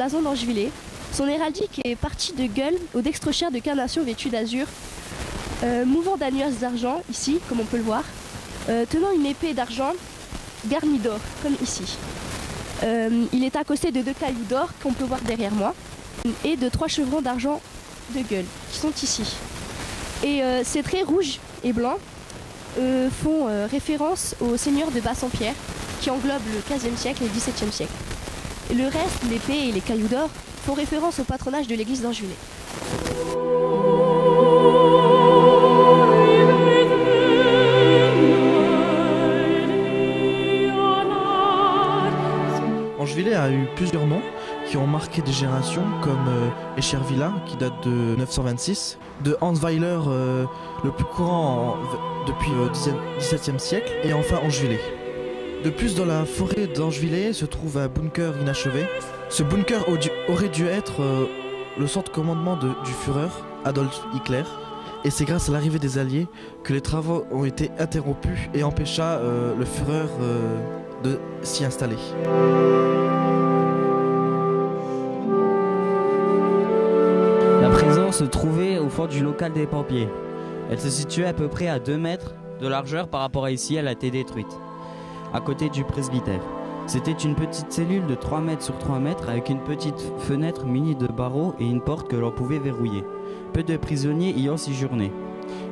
blason d'Angevillers. Son héraldique est partie de gueule au dextrochère de carnation vêtu d'azur, mouvant d'un nuage d'argent, ici, comme on peut le voir, tenant une épée d'argent garnie d'or, comme ici. Il est accosté de 2 cailloux d'or, qu'on peut voir derrière moi, et de 3 chevrons d'argent de gueule, qui sont ici. Et ces traits rouges et blancs font référence au seigneur de Bassompierre, qui englobe le XVe siècle et le XVIIe siècle. Et le reste, l'épée et les cailloux d'or, font référence au patronage de l'église d'Angevillers. Angevillers a eu plusieurs noms qui ont marqué des générations, comme Echervilla, qui date de 926, de Hansweiler, le plus courant depuis le XVIIe siècle, et enfin Angevillers. De plus, dans la forêt d'Angevillers se trouve un bunker inachevé. Ce bunker aurait dû être le centre de commandement du Führer, Adolf Hitler, et c'est grâce à l'arrivée des Alliés que les travaux ont été interrompus et empêcha le Führer de s'y installer. La prison se trouvait au fond du local des pompiers. Elle se situait à peu près à 2 mètres de largeur par rapport à ici, elle a été détruite, à côté du presbytère. C'était une petite cellule de 3 mètres sur 3 mètres avec une petite fenêtre munie de barreaux et une porte que l'on pouvait verrouiller. Peu de prisonniers y ont séjourné.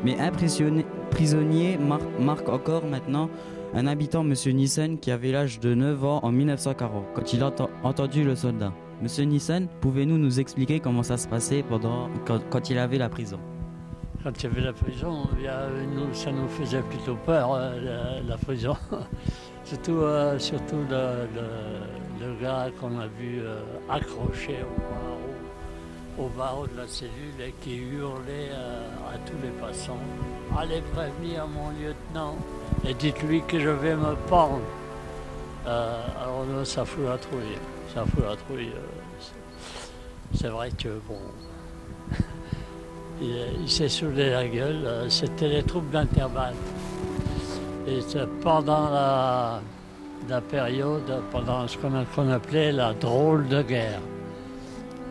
Mais un prisonnier marque encore maintenant un habitant, M. Nissen, qui avait l'âge de 9 ans en 1940, quand il a entendu le soldat. M. Nissen, pouvez-vous nous expliquer comment ça se passait quand il avait la prison? Quand il y avait la prison, ça nous faisait plutôt peur, la prison. Surtout le gars qu'on a vu accroché au barreau de la cellule et qui hurlait à tous les passants. Allez prévenir mon lieutenant et dites-lui que je vais me pendre. Alors là, ça fout la trouille. Ça fout la trouille. C'est vrai que bon. Il s'est soulé la gueule, c'était les troupes d'intervalle. Et pendant la période, pendant ce qu'on appelait la drôle de guerre,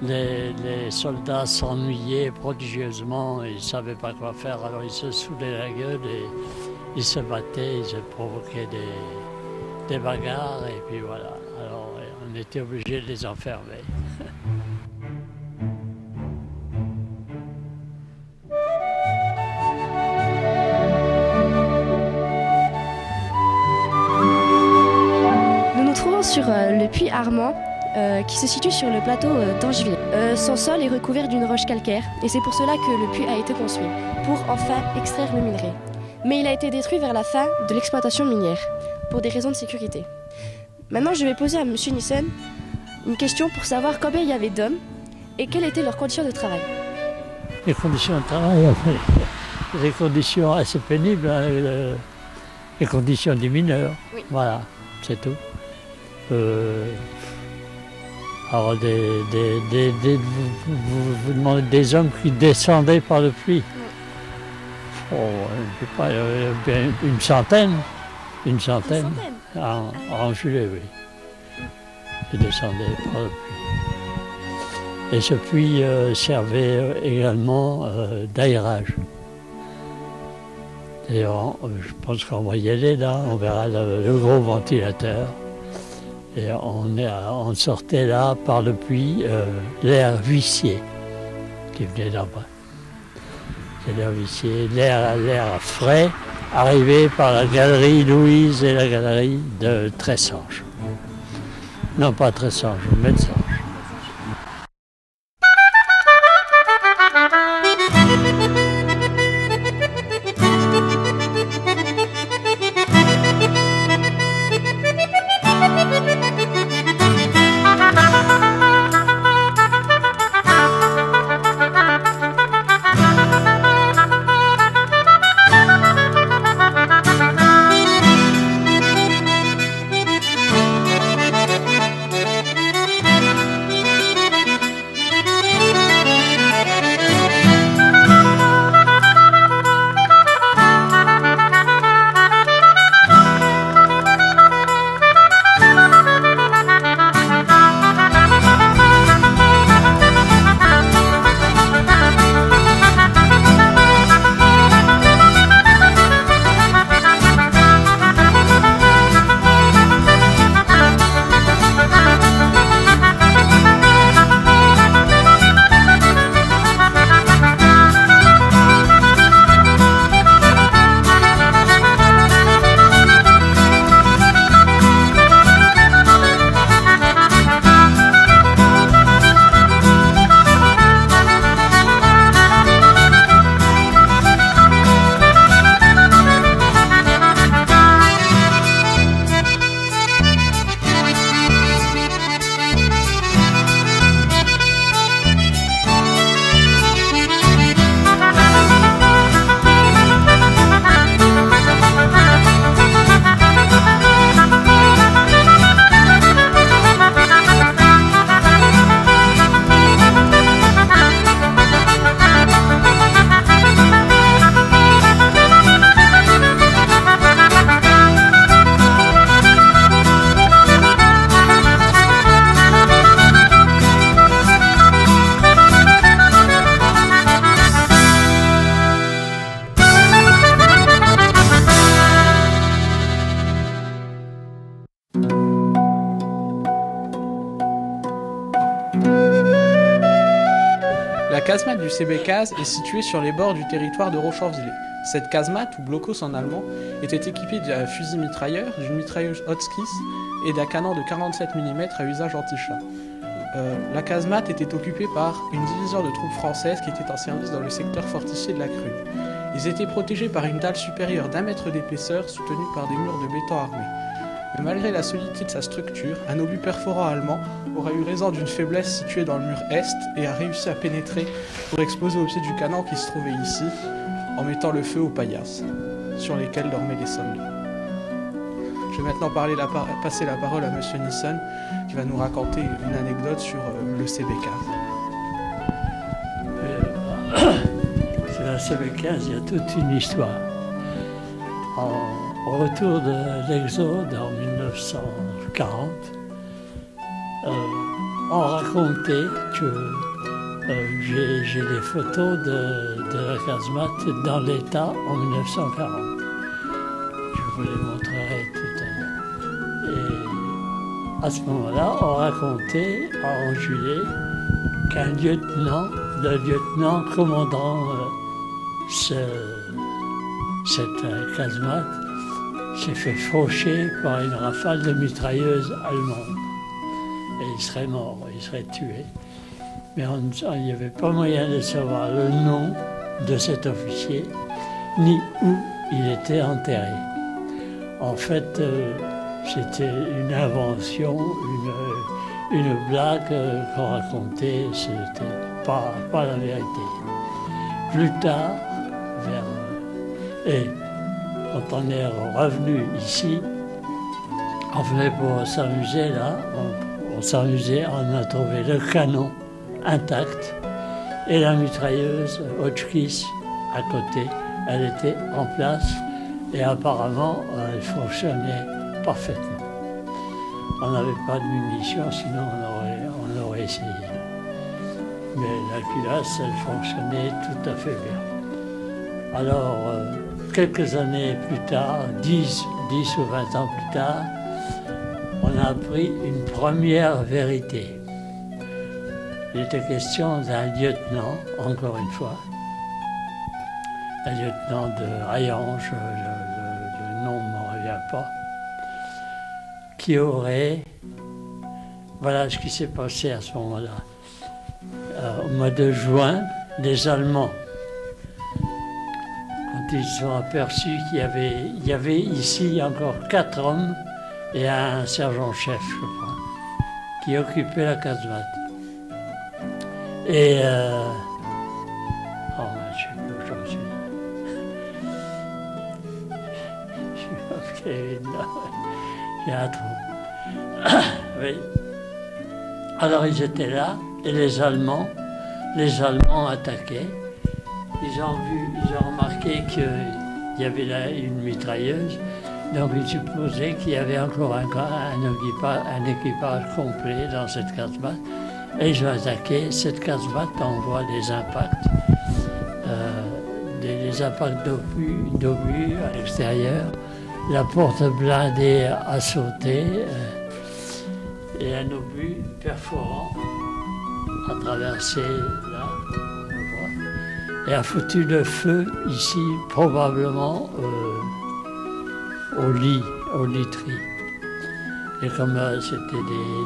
les soldats s'ennuyaient prodigieusement, ils ne savaient pas quoi faire, alors ils se soulaient la gueule et ils se battaient, ils se provoquaient des bagarres, et puis voilà. Alors on était obligé de les enfermer. Sur le puits Armand qui se situe sur le plateau d'Angevillers. Son sol est recouvert d'une roche calcaire et c'est pour cela que le puits a été construit, pour enfin extraire le minerai. Mais il a été détruit vers la fin de l'exploitation minière, pour des raisons de sécurité. Maintenant, je vais poser à M. Nissen une question pour savoir combien il y avait d'hommes et quelles étaient leurs conditions de travail. Les conditions de travail, des conditions assez pénibles, hein, les conditions des mineurs, oui. Voilà, c'est tout. Alors vous demandez des hommes qui descendaient par le puits. Oh, je sais pas, une centaine. En Angevillers, oui. Qui descendaient par le puits. Et ce puits servait également d'aérage. D'ailleurs, je pense qu'on va y aller là, on verra le gros ventilateur. Et on sortait là par le puits l'air huissier qui venait d'en-bas. C'est l'air huissier, l'air frais, arrivé par la galerie Louise et la galerie de Tressange. Non, pas Tressange, Metsange. CB-15 est située sur les bords du territoire de Rochorvillers. Cette casemate, ou blocos en allemand, était équipée d'un fusil mitrailleur, d'une mitrailleuse Hotchkiss et d'un canon de 47 mm à usage anti-char. La casemate était occupée par une division de troupes françaises qui était en service dans le secteur fortifié de la Crune. Ils étaient protégés par une dalle supérieure d'1 mètre d'épaisseur soutenue par des murs de béton armés. Mais malgré la solidité de sa structure, un obus perforant allemand aurait eu raison d'une faiblesse située dans le mur est et a réussi à pénétrer pour exploser au pied du canon qui se trouvait ici, en mettant le feu aux paillasses sur lesquelles dormaient les soldats. Je vais maintenant passer la parole à M. Nisson qui va nous raconter une anecdote sur le CB-15. Sur la CB-15, il y a toute une histoire. Au retour de l'Exode en 1940, on racontait que j'ai des photos de la casemate dans l'état en 1940. Je vous les montrerai tout à l'heure. Et à ce moment-là, on racontait en juillet qu'un lieutenant, le lieutenant commandant cette casemate, s'est fait faucher par une rafale de mitrailleuses allemandes. Et il serait mort, il serait tué. Mais il n'y avait pas moyen de savoir le nom de cet officier, ni où il était enterré. En fait, c'était une invention, une blague qu'on racontait, c'était pas la vérité. Plus tard, quand on est revenu ici, on venait pour s'amuser là, on s'amusait, on a trouvé le canon intact et la mitrailleuse Hotchkiss à côté. Elle était en place et apparemment elle fonctionnait parfaitement. On n'avait pas de munitions, sinon on aurait essayé. Mais la culasse, elle fonctionnait tout à fait bien. Alors, quelques années plus tard, 10 ou 20 ans plus tard, on a appris une première vérité. Il était question d'un lieutenant, encore une fois, un lieutenant de Rayange, le nom ne me revient pas, qui aurait... Voilà ce qui s'est passé à ce moment-là. Au mois de juin, les Allemands, quand ils se sont aperçus qu'il y avait ici encore 4 hommes et un sergent-chef, je crois, qui occupaient la casemate. Et... je sais plus où j'en suis. Je suis j'ai un trou. Oui. Alors ils étaient là, et les Allemands attaquaient. Ils ont remarqué qu'il y avait là une mitrailleuse, donc ils supposaient qu'il y avait encore un équipage complet dans cette casemate. Et ils ont attaqué. Cette casemate envoie des impacts, des impacts d'obus à l'extérieur. La porte blindée a sauté et un obus perforant a traversé là, on le voit, et a foutu le feu ici, probablement au literie. Et comme c'était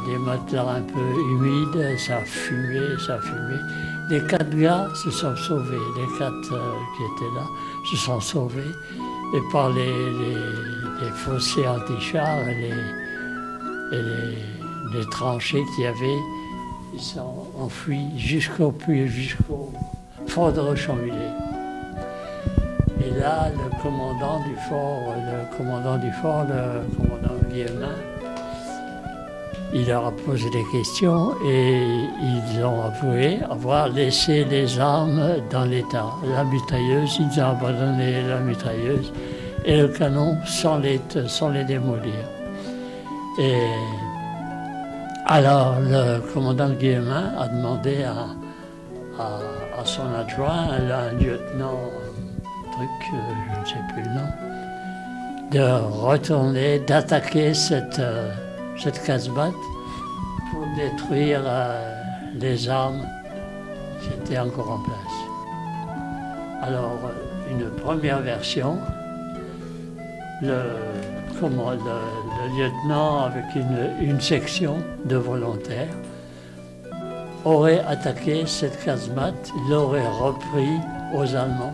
des matelas un peu humides, ça fumait. Les 4 gars se sont sauvés, les 4 qui étaient là se sont sauvés. Et par les fossés anti-chars et les tranchées qu'il y avait, ils sont enfuis jusqu'au fort de Rochonvillers. Et là, le commandant Guillemin, il leur a posé des questions et ils ont avoué avoir laissé les armes dans l'état. La mitrailleuse, ils ont abandonné la mitrailleuse et le canon sans les démolir. Et alors le commandant Guillemin a demandé à son adjoint, un lieutenant, je ne sais plus le nom, de retourner, d'attaquer cette casemate pour détruire les armes qui était encore en place. Alors, une première version, le lieutenant avec une section de volontaires aurait attaqué cette casemate, il l'aurait repris aux Allemands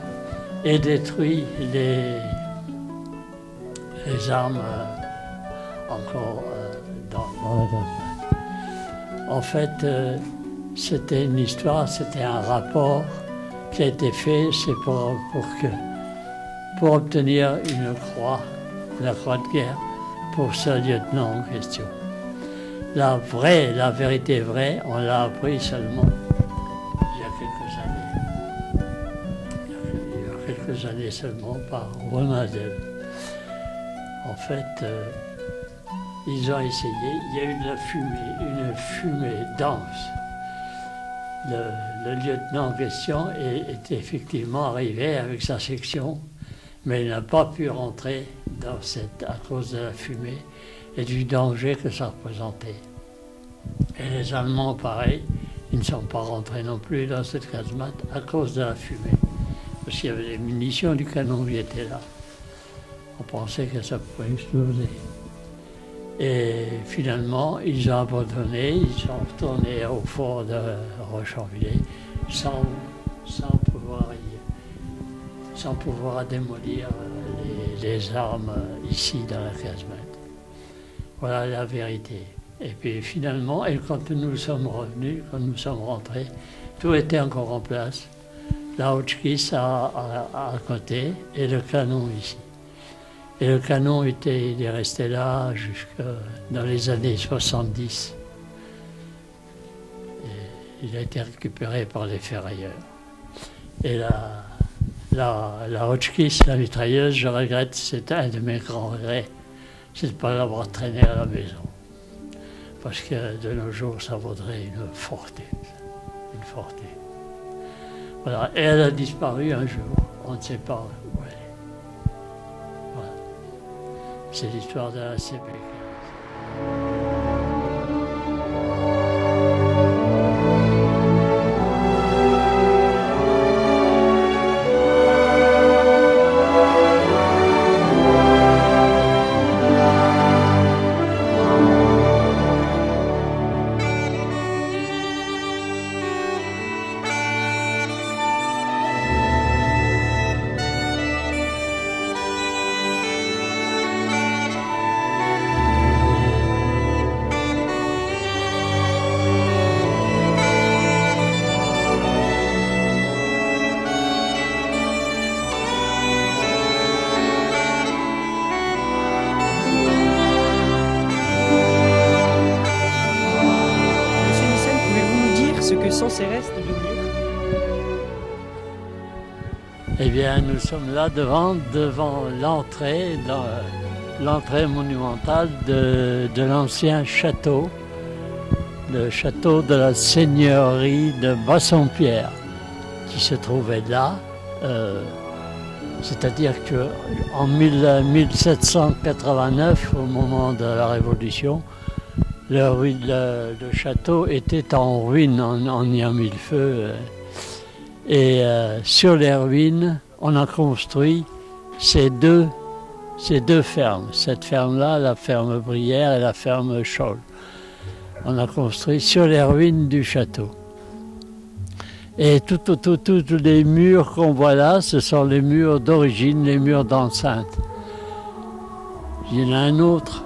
et détruit les armes encore dans la casemate. En fait, c'était une histoire, c'était un rapport qui a été fait, c'est pour obtenir une croix, la croix de guerre, pour ce lieutenant en question. La vérité vraie, on l'a appris seulement il y a quelques années seulement par Renadel. En fait, ils ont essayé, il y a eu de la fumée, une fumée dense. Le lieutenant en question est effectivement arrivé avec sa section, mais il n'a pas pu rentrer à cause de la fumée et du danger que ça représentait. Et les Allemands, pareil, ils ne sont pas rentrés non plus dans cette casemate à cause de la fumée, parce qu'il y avait les munitions du canon qui étaient là. On pensait que ça pouvait exploser. Et finalement, ils ont abandonné, ils sont retournés au fort de Rochefort-en-Villers sans pouvoir démolir les armes ici dans la casemate. Voilà la vérité. Et puis finalement, et quand nous sommes revenus, quand nous sommes rentrés, tout était encore en place. La Hotchkiss à côté et le canon ici. Et le canon il est resté là jusque dans les années 70. Et il a été récupéré par les ferrailleurs. Et la Hotchkiss, la mitrailleuse, je regrette, c'est un de mes grands regrets, c'est de ne pas l'avoir traînée à la maison. Parce que de nos jours, ça vaudrait une fortune. Une fortune. Voilà. Et elle a disparu un jour. On ne sait pas où elle est. Voilà. C'est l'histoire de la CP15. Ces restes de murs. Eh bien, nous sommes là devant l'entrée monumentale de l'ancien château, le château de la seigneurie de Bassompierre, qui se trouvait là. C'est-à-dire qu'en 1789, au moment de la Révolution, le château était en ruine, on y a mis le feu. Et sur les ruines, on a construit ces deux fermes. Cette ferme-là, la ferme Brière et la ferme Scholl. On a construit sur les ruines du château. Et tous les murs qu'on voit là, ce sont les murs d'origine, les murs d'enceinte. Il y en a un autre.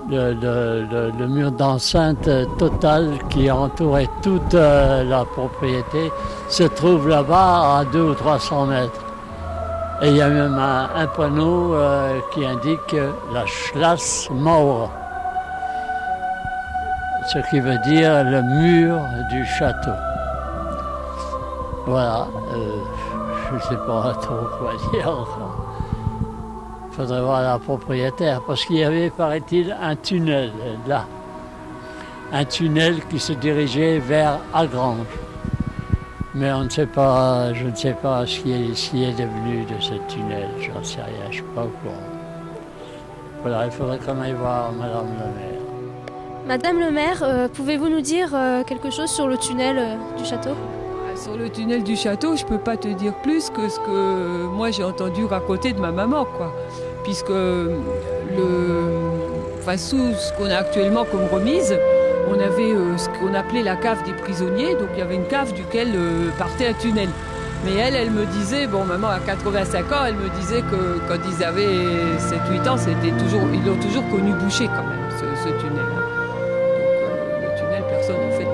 Le mur d'enceinte total qui entourait toute la propriété se trouve là-bas à 200 ou 300 mètres. Et il y a même un panneau qui indique la Schloss Mauer, ce qui veut dire le mur du château. Voilà, je ne sais pas trop quoi dire encore. Il faudrait voir la propriétaire, parce qu'il y avait, paraît-il, un tunnel là. Un tunnel qui se dirigeait vers Agrange. Mais on ne sait pas, je ne sais pas ce qui est devenu de ce tunnel, j'en sais rien, je ne suis pas au courant. Voilà, il faudrait quand même voir Madame le maire. Madame le maire, pouvez-vous nous dire quelque chose sur le tunnel du château ? Sur le tunnel du château, je peux pas te dire plus que ce que moi j'ai entendu raconter de ma maman, quoi. Puisque sous ce qu'on a actuellement comme remise, on avait ce qu'on appelait la cave des prisonniers, donc il y avait une cave duquel partait un tunnel. Mais elle me disait, bon, maman a 85 ans, elle me disait que quand ils avaient 7-8 ans, ils l'ont toujours connu bouché quand même, ce tunnel. Donc le tunnel, personne en fait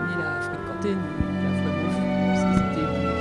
ni l'a fréquenté, ni l'a vraiment vu, parce que c'était ébloui.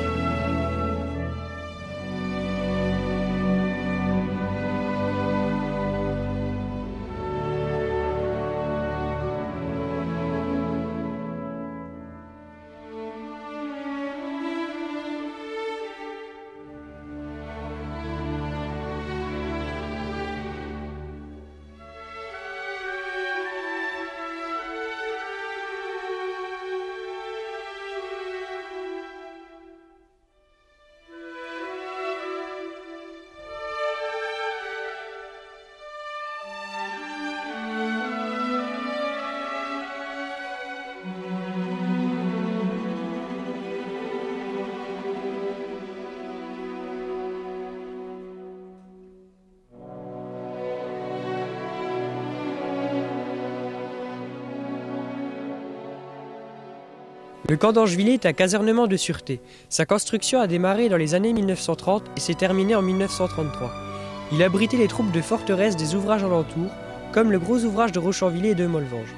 Le camp d'Angevillers est un casernement de sûreté. Sa construction a démarré dans les années 1930 et s'est terminée en 1933. Il abritait les troupes de forteresse des ouvrages alentours, comme le gros ouvrage de Rochanvillers et de Molvange.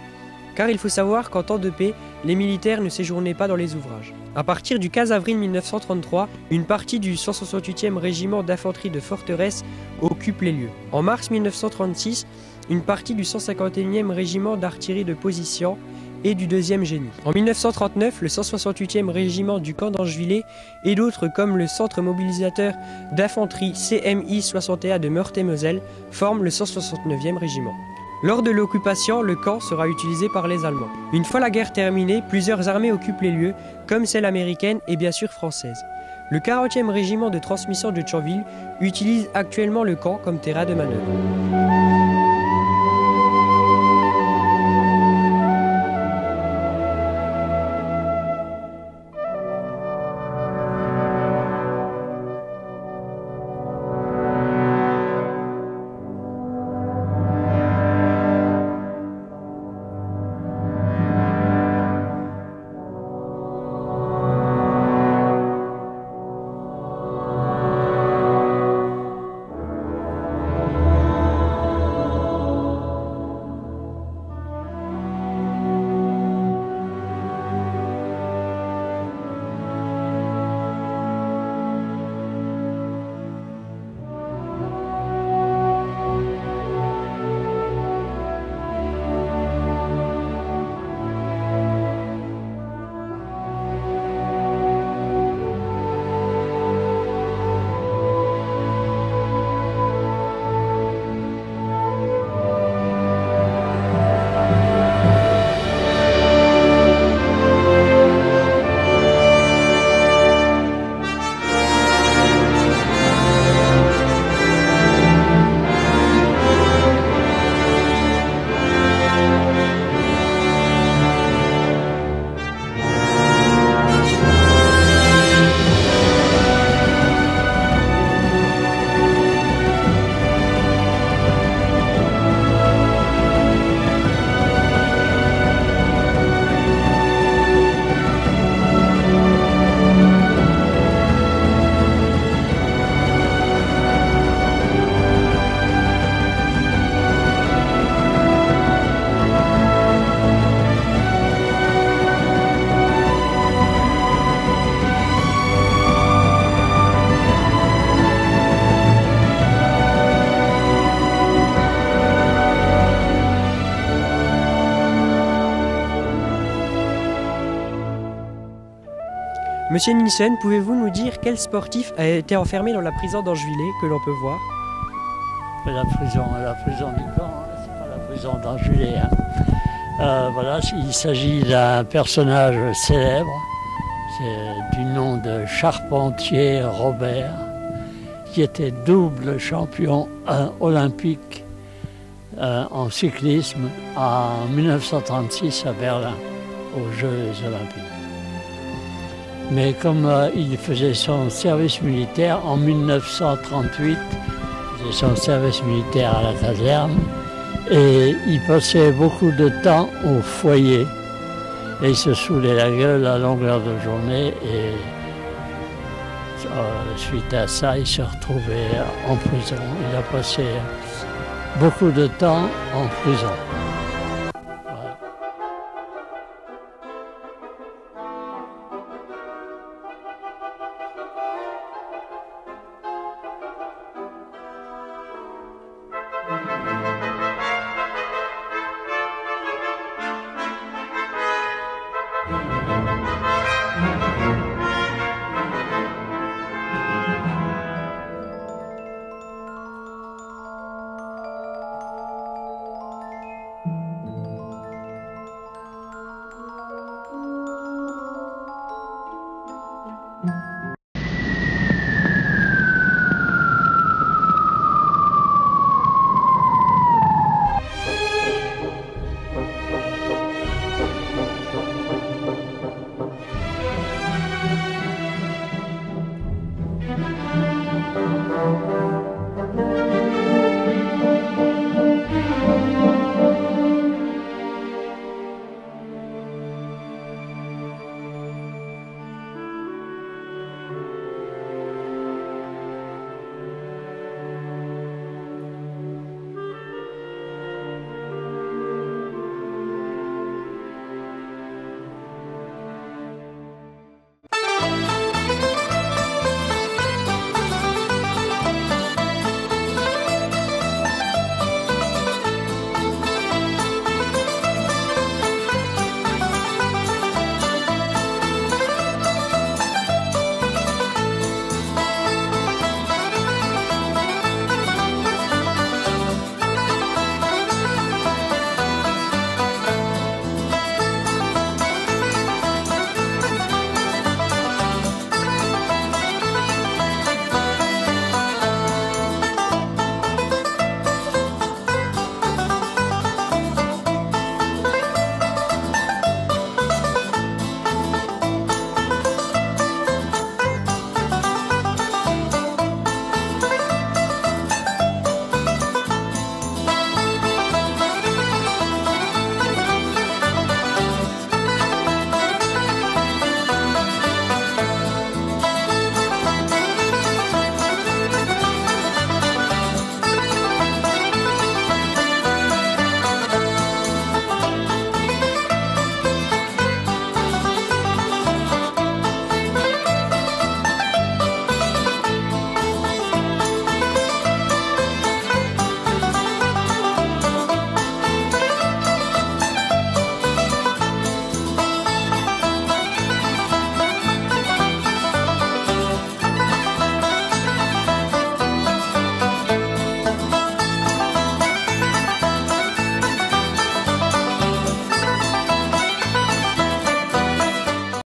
Car il faut savoir qu'en temps de paix, les militaires ne séjournaient pas dans les ouvrages. À partir du 15 avril 1933, une partie du 168e régiment d'infanterie de forteresse occupe les lieux. En mars 1936, une partie du 151e régiment d'artillerie de position et du 2e génie. En 1939, le 168e régiment du camp d'Angevillers et d'autres comme le centre mobilisateur d'infanterie CMI 61 de Meurthe-et-Moselle forment le 169e régiment. Lors de l'occupation, le camp sera utilisé par les Allemands. Une fois la guerre terminée, plusieurs armées occupent les lieux, comme celle américaine et bien sûr française. Le 40e régiment de transmission de Thionville utilise actuellement le camp comme terrain de manœuvre. Monsieur Nielsen, pouvez-vous nous dire quel sportif a été enfermé dans la prison d'Angevillers que l'on peut voir? La prison du camp, c'est pas la prison d'Angevillers. Voilà, il s'agit d'un personnage célèbre, c'est du nom de Charpentier Robert, qui était double champion olympique en cyclisme en 1936 à Berlin, aux Jeux olympiques. Mais comme il faisait son service militaire en 1938, il faisait son service militaire à la caserne, et il passait beaucoup de temps au foyer. Et il se saoulait la gueule à longueur de journée, et suite à ça, il se retrouvait en prison. Il a passé beaucoup de temps en prison. Voilà.